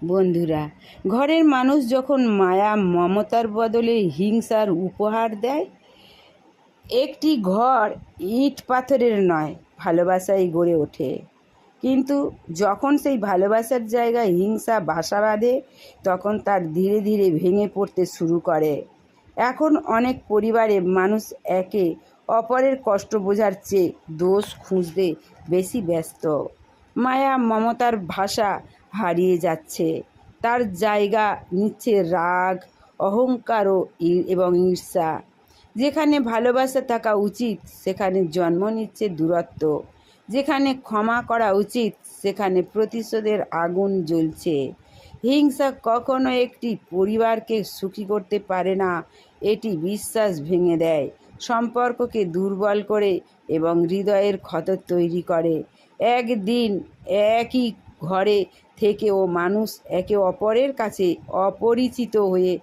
বন্ধুরা, ঘরের মানুষ যখন মায়া মমতার বদলে হিংসার উপহার দেয়, একটি ঘর ইট পাথরের নয়, ভালোবাসাই গড়ে ওঠে। কিন্তু যখন সেই ভালোবাসার জায়গায় হিংসা বাসা বাঁধে, তখন তার ধীরে ধীরে ভেঙে পড়তে শুরু করে। এখন অনেক পরিবারে মানুষ একে অপরের কষ্ট বোঝার চেয়ে দোষ খুঁজতে বেশি ব্যস্ত। মায়া মমতার ভাষা হারিয়ে যাচ্ছে, তার জায়গা নিচ্ছে রাগ, অহংকার এবং ঈর্ষা। যেখানে ভালোবাসা থাকা উচিত সেখানে জন্ম নিচ্ছে দূরত্ব, যেখানে ক্ষমা করা উচিত সেখানে প্রতিশোধের আগুন জ্বলছে। হিংসা কখনো একটি পরিবারকে সুখী করতে পারে না, এটি বিশ্বাস ভেঙে দেয়, সম্পর্ককে দুর্বল করে এবং হৃদয়ের ক্ষত তৈরি করে। একদিন একই ঘরে থেকেও মানুষ একে অপরের কাছে অপরিচিত হয়ে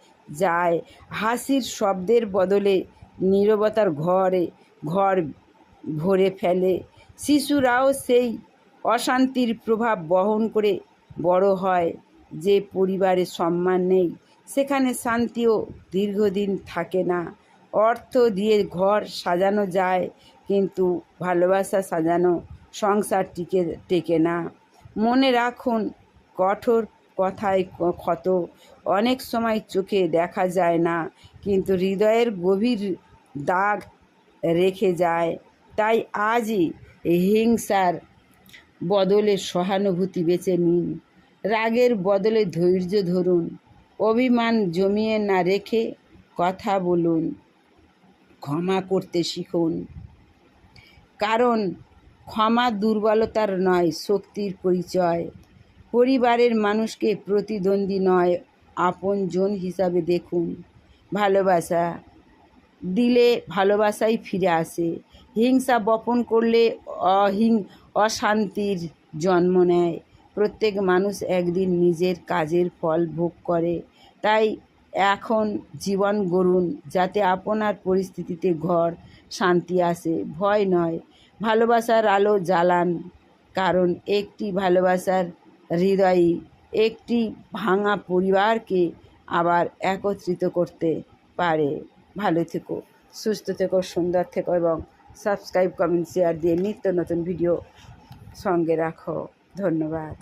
যায়। হাসির শব্দের বদলে নীরবতার ঘর ভরে ফেলে। শিশুরাও সেই অশান্তির প্রভাব বহন করে বড় হয়। যে পরিবারে সম্মান নেই সেখানে শান্তিও দীর্ঘদিন থাকে না। অর্থ দিয়ে ঘর সাজানো যায়, কিন্তু ভালোবাসা সাজানো সংসার টেকে না। মনে রাখুন, কঠোর কথায় ক্ষত অনেক সময় চোখে দেখা যায় না, কিন্তু হৃদয়ের গভীর দাগ রেখে যায়। তাই আজই হিংসার বদলে সহানুভূতি বেছে নিন, রাগের বদলে ধৈর্য ধরুন, অভিমান জমিয়ে না রেখে কথা বলুন, ক্ষমা করতে শিখুন। কারণ ক্ষমা দুর্বলতার নয়, শক্তির পরিচয়। পরিবারের মানুষকে প্রতিদ্বন্দ্বী নয়, আপনজন হিসাবে দেখুন। ভালোবাসা দিলে ভালোবাসাই ফিরে আসে। হিংসা বপন করলে অশান্তির জন্ম নেয়। প্রত্যেক মানুষ একদিন নিজের কাজের ফল ভোগ করে। তাই এখন জীবন গড়ুন, যাতে আপনার পরিস্থিতিতে ঘর শান্তি আসে। ভয় নয়, ভালোবাসার আলো জ্বালান, কারণ একটি ভালোবাসার হৃদয়ই একটি ভাঙা পরিবারকে আবার একত্রিত করতে পারে। ভালো থেকো, সুস্থ থেকো, সুন্দর থেকো এবং সাবস্ক্রাইব, কমেন্ট, শেয়ার দিয়ে নিত্য নতুন ভিডিও সঙ্গে রাখো। ধন্যবাদ।